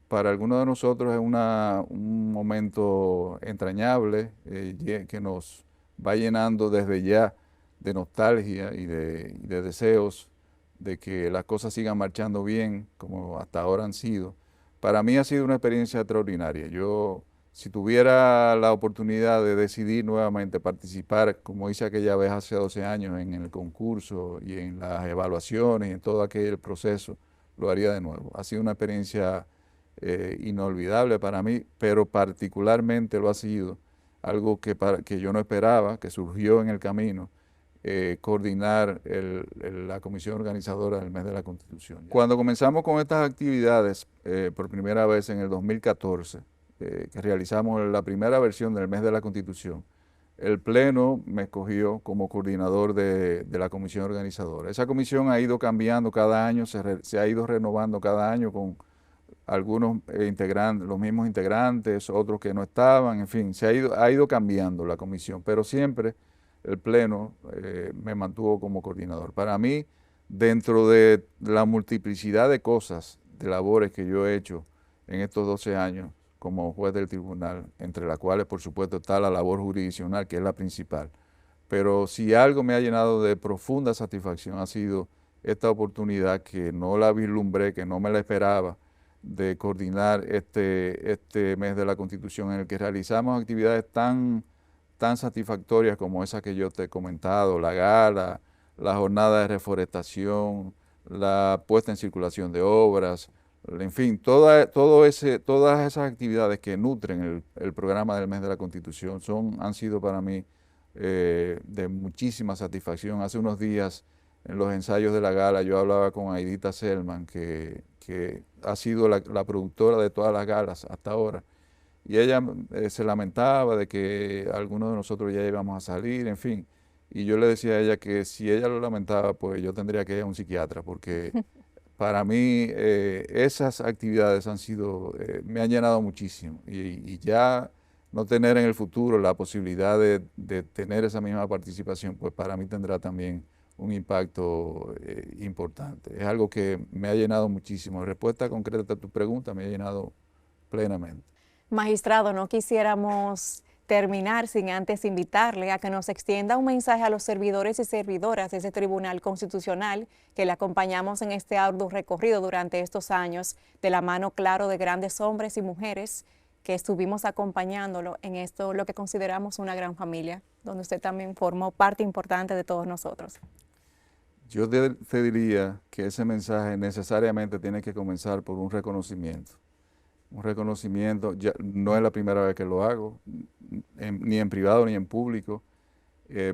[SPEAKER 7] para algunos de nosotros es un momento entrañable, que nos va llenando desde ya de nostalgia y de deseos de que las cosas sigan marchando bien, como hasta ahora han sido. Para mí ha sido una experiencia extraordinaria. Yo, si tuviera la oportunidad de decidir nuevamente participar, como hice aquella vez hace 12 años, en el concurso y en las evaluaciones y en todo aquel proceso, lo haría de nuevo. Ha sido una experiencia inolvidable para mí, pero particularmente lo ha sido algo que yo no esperaba, que surgió en el camino, coordinar la comisión organizadora del mes de la Constitución. Cuando comenzamos con estas actividades, por primera vez en el 2014, que realizamos la primera versión del mes de la Constitución, el Pleno me escogió como coordinador de la comisión organizadora. Esa comisión ha ido cambiando cada año, se ha ido renovando cada año con algunos integrantes, los mismos integrantes, otros que no estaban, en fin, ha ido cambiando la comisión, pero siempre el Pleno me mantuvo como coordinador. Para mí, dentro de la multiplicidad de cosas, de labores que yo he hecho en estos 12 años como juez del tribunal, entre las cuales por supuesto está la labor jurisdiccional, que es la principal, pero si algo me ha llenado de profunda satisfacción ha sido esta oportunidad que no la vislumbré, que no me la esperaba, de coordinar este mes de la Constitución en el que realizamos actividades tan satisfactorias como esa que yo te he comentado, la gala, la jornada de reforestación, la puesta en circulación de obras, en fin, todas esas actividades que nutren el programa del mes de la Constitución han sido para mí de muchísima satisfacción. Hace unos días, en los ensayos de la gala, yo hablaba con Aidita Selman, que ha sido la productora de todas las galas hasta ahora, y ella se lamentaba de que algunos de nosotros ya íbamos a salir, en fin, y yo le decía a ella que si ella lo lamentaba, pues yo tendría que ir a un psiquiatra, porque para mí esas actividades me han llenado muchísimo, y ya no tener en el futuro la posibilidad de tener esa misma participación, pues para mí tendrá también un impacto importante. Es algo que me ha llenado muchísimo. Respuesta concreta a tu pregunta, me ha llenado plenamente.
[SPEAKER 1] Magistrado, no quisiéramos terminar sin antes invitarle a que nos extienda un mensaje a los servidores y servidoras de ese Tribunal Constitucional que le acompañamos en este arduo recorrido durante estos años, de la mano, claro, de grandes hombres y mujeres que estuvimos acompañándolo en esto, lo que consideramos una gran familia, donde usted también formó parte importante de todos nosotros.
[SPEAKER 7] Yo te diría que ese mensaje necesariamente tiene que comenzar por un reconocimiento. Un reconocimiento, no es la primera vez que lo hago, ni en privado ni en público,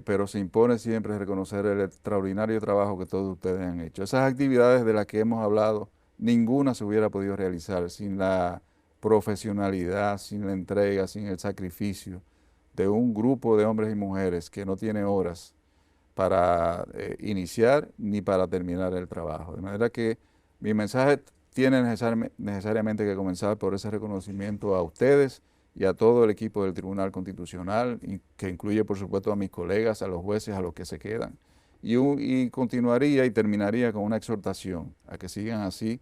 [SPEAKER 7] pero se impone siempre reconocer el extraordinario trabajo que todos ustedes han hecho. Esas actividades de las que hemos hablado, ninguna se hubiera podido realizar sin la profesionalidad, sin la entrega, sin el sacrificio de un grupo de hombres y mujeres que no tiene horas para iniciar ni para terminar el trabajo. De manera que mi mensaje tiene necesariamente que comenzar por ese reconocimiento a ustedes y a todo el equipo del Tribunal Constitucional, que incluye por supuesto a mis colegas, a los jueces, a los que se quedan. Y continuaría y terminaría con una exhortación a que sigan así,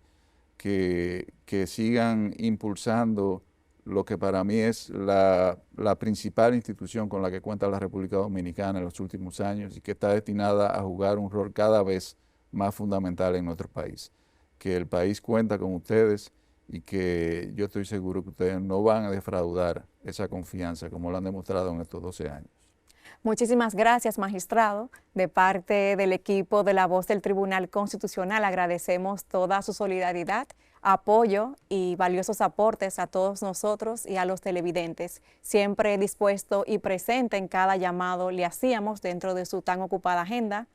[SPEAKER 7] que sigan impulsando lo que para mí es la principal institución con la que cuenta la República Dominicana en los últimos años y que está destinada a jugar un rol cada vez más fundamental en nuestro país. Que el país cuenta con ustedes y que yo estoy seguro que ustedes no van a defraudar esa confianza como lo han demostrado en estos 12 años.
[SPEAKER 1] Muchísimas gracias, magistrado. De parte del equipo de La Voz del Tribunal Constitucional agradecemos toda su solidaridad, apoyo y valiosos aportes a todos nosotros y a los televidentes. Siempre dispuesto y presente en cada llamado le hacíamos dentro de su tan ocupada agenda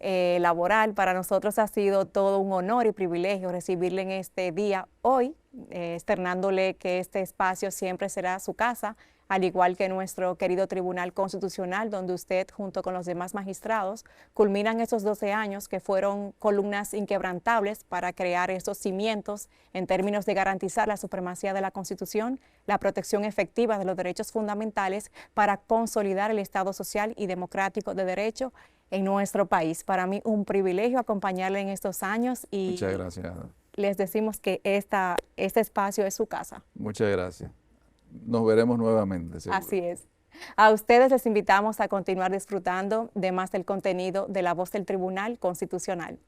[SPEAKER 1] laboral. Para nosotros ha sido todo un honor y privilegio recibirle en este día hoy, externándole que este espacio siempre será su casa, al igual que nuestro querido Tribunal Constitucional, donde usted, junto con los demás magistrados, culminan esos 12 años que fueron columnas inquebrantables para crear esos cimientos en términos de garantizar la supremacía de la Constitución, la protección efectiva de los derechos fundamentales para consolidar el Estado social y democrático de derecho en nuestro país. Para mí un privilegio acompañarle en estos años y
[SPEAKER 7] muchas gracias.
[SPEAKER 1] Les decimos que este espacio es su casa.
[SPEAKER 7] Muchas gracias. Nos veremos nuevamente, seguro.
[SPEAKER 1] Así es. A ustedes les invitamos a continuar disfrutando de más del contenido de La Voz del Tribunal Constitucional.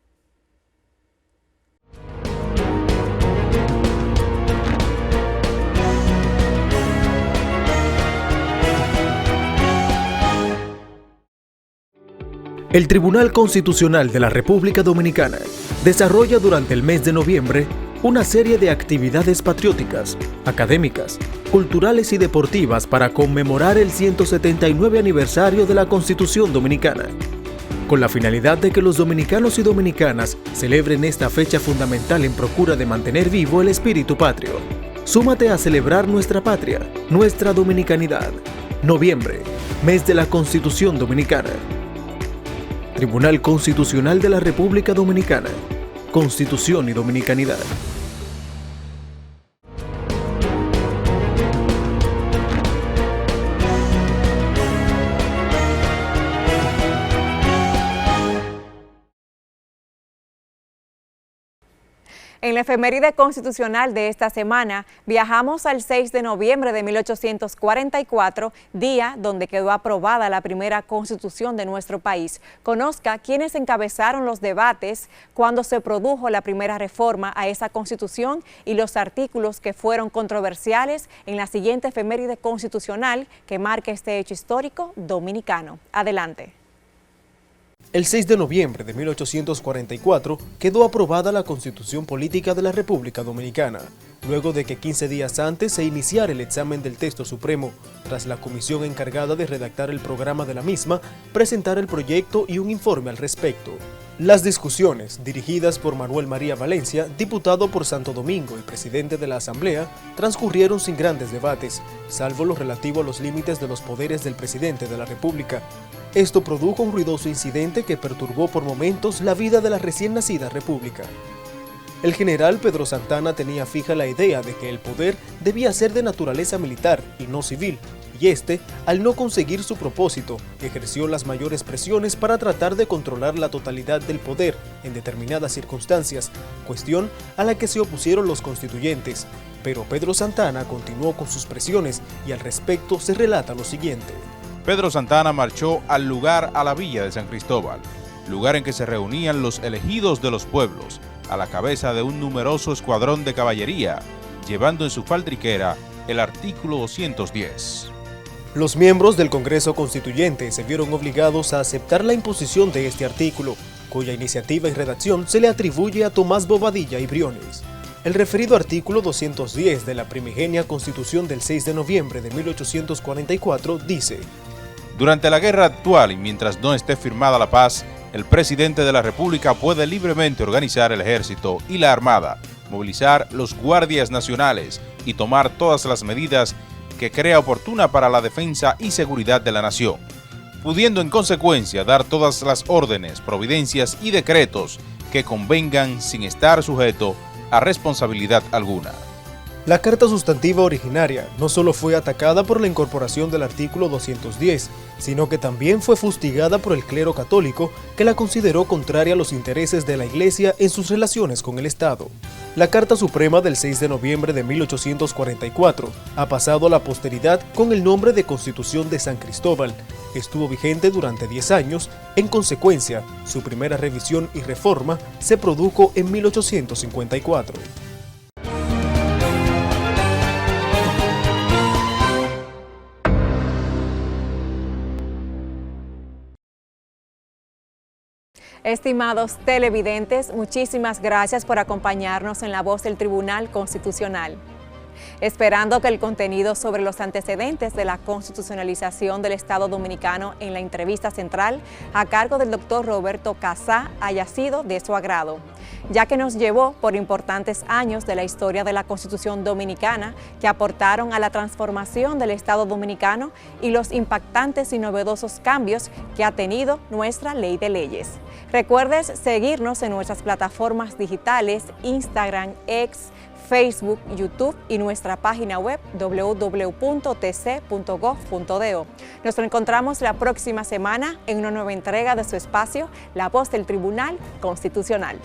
[SPEAKER 2] El Tribunal Constitucional de la República Dominicana desarrolla durante el mes de noviembre una serie de actividades patrióticas, académicas, culturales y deportivas para conmemorar el 179 aniversario de la Constitución Dominicana, con la finalidad de que los dominicanos y dominicanas celebren esta fecha fundamental en procura de mantener vivo el espíritu patrio. Súmate a celebrar nuestra patria, nuestra dominicanidad. Noviembre, mes de la Constitución Dominicana. Tribunal Constitucional de la República Dominicana. Constitución y Dominicanidad.
[SPEAKER 1] En la efeméride constitucional de esta semana, viajamos al 6 de noviembre de 1844, día donde quedó aprobada la primera constitución de nuestro país. Conozca quiénes encabezaron los debates cuando se produjo la primera reforma a esa constitución y los artículos que fueron controversiales en la siguiente efeméride constitucional que marca este hecho histórico dominicano. Adelante.
[SPEAKER 8] El 6 de noviembre de 1844 quedó aprobada la Constitución Política de la República Dominicana, luego de que 15 días antes se iniciara el examen del texto supremo, tras la comisión encargada de redactar el programa de la misma, presentar el proyecto y un informe al respecto. Las discusiones, dirigidas por Manuel María Valencia, diputado por Santo Domingo y presidente de la Asamblea, transcurrieron sin grandes debates, salvo lo relativo a los límites de los poderes del presidente de la República. Esto produjo un ruidoso incidente que perturbó por momentos la vida de la recién nacida república. El general Pedro Santana tenía fija la idea de que el poder debía ser de naturaleza militar y no civil, y al no conseguir su propósito, ejerció las mayores presiones para tratar de controlar la totalidad del poder en determinadas circunstancias, cuestión a la que se opusieron los constituyentes. Pero Pedro Santana continuó con sus presiones y al respecto se relata lo siguiente.
[SPEAKER 9] Pedro Santana marchó al lugar a la villa de San Cristóbal, lugar en que se reunían los elegidos de los pueblos, a la cabeza de un numeroso escuadrón de caballería, llevando en su faldriquera el artículo 210.
[SPEAKER 8] Los miembros del Congreso Constituyente se vieron obligados a aceptar la imposición de este artículo, cuya iniciativa y redacción se le atribuye a Tomás Bobadilla y Briones. El referido artículo 210 de la primigenia Constitución del 6 de noviembre de 1844 dice:
[SPEAKER 9] durante la guerra actual y mientras no esté firmada la paz, el presidente de la República puede libremente organizar el ejército y la armada, movilizar los guardias nacionales y tomar todas las medidas que crea oportuna para la defensa y seguridad de la nación, pudiendo en consecuencia dar todas las órdenes, providencias y decretos que convengan sin estar sujeto a responsabilidad alguna.
[SPEAKER 8] La Carta Sustantiva originaria no solo fue atacada por la incorporación del artículo 210, sino que también fue fustigada por el clero católico, que la consideró contraria a los intereses de la Iglesia en sus relaciones con el Estado. La Carta Suprema del 6 de noviembre de 1844 ha pasado a la posteridad con el nombre de Constitución de San Cristóbal. Estuvo vigente durante 10 años, en consecuencia, su primera revisión y reforma se produjo en 1854.
[SPEAKER 1] Estimados televidentes, muchísimas gracias por acompañarnos en La Voz del Tribunal Constitucional. Esperando que el contenido sobre los antecedentes de la constitucionalización del Estado Dominicano en la entrevista central a cargo del doctor Roberto Casá haya sido de su agrado, ya que nos llevó por importantes años de la historia de la Constitución Dominicana que aportaron a la transformación del Estado Dominicano y los impactantes y novedosos cambios que ha tenido nuestra Ley de Leyes. Recuerdes seguirnos en nuestras plataformas digitales, Instagram, X, Facebook, YouTube y nuestra página web www.tc.gov.do. Nos encontramos la próxima semana en una nueva entrega de su espacio, La Voz del Tribunal Constitucional.